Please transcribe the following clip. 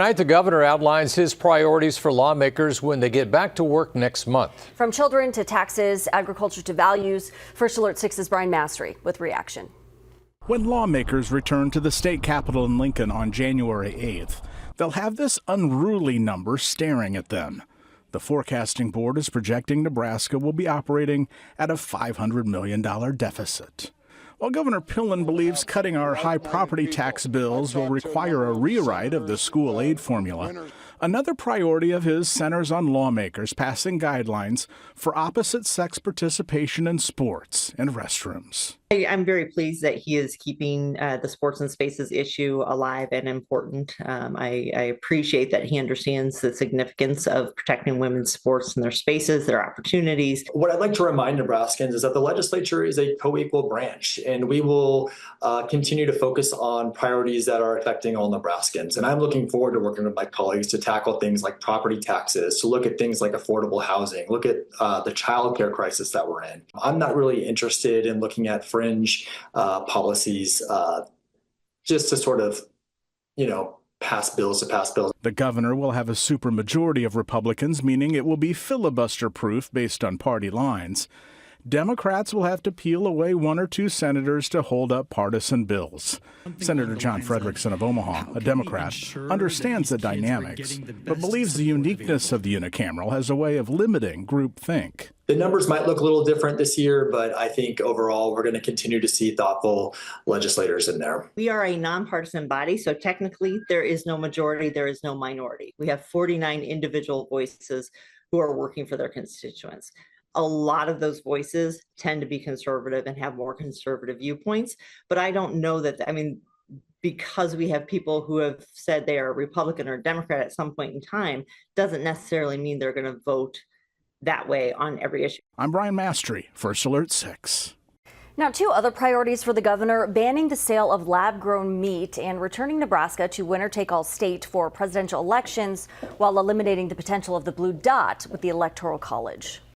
Tonight, the governor outlines his priorities for lawmakers when they get back to work next month. From children to taxes, agriculture to values, First Alert 6's Brian Mastery with reaction. When lawmakers return to the state capitol in Lincoln on January 8th, they'll have this unruly number staring at them. The forecasting board is projecting Nebraska will be operating at a $500 million deficit. While Governor Pillen believes cutting our high property tax bills will require a rewrite of the school aid formula, another priority of his centers on lawmakers passing guidelines for opposite-sex participation in sports and restrooms. I'm very pleased that he is keeping the sports and spaces issue alive and important. I appreciate that he understands the significance of protecting women's sports and their spaces, their opportunities. What I'd like to remind Nebraskans is that the legislature is a co-equal branch, and we will continue to focus on priorities that are affecting all Nebraskans. And I'm looking forward to working with my colleagues to tackle things like property taxes, to look at things like affordable housing, look at the childcare crisis that we're in. I'm not really interested in looking at fringe policies just to sort of, pass bills to pass bills. The governor will have a supermajority of Republicans, meaning it will be filibuster-proof based on party lines. Democrats will have to peel away one or two senators to hold up partisan bills. Senator John Frederickson of Omaha, a Democrat, understands the dynamics, but believes the uniqueness of the unicameral has a way of limiting groupthink. The numbers might look a little different this year, but I think overall we're going to continue to see thoughtful legislators in there. We are a nonpartisan body, so technically there is no majority, there is no minority. We have 49 individual voices who are working for their constituents. A lot of those voices tend to be conservative and have more conservative viewpoints, but I don't know that, because we have people who have said they are Republican or Democrat at some point in time, doesn't necessarily mean they're going to vote that way on every issue. I'm Brian Mastery, First Alert 6. Now, two other priorities for the governor: banning the sale of lab-grown meat and returning Nebraska to winner-take-all state for presidential elections while eliminating the potential of the blue dot with the Electoral College.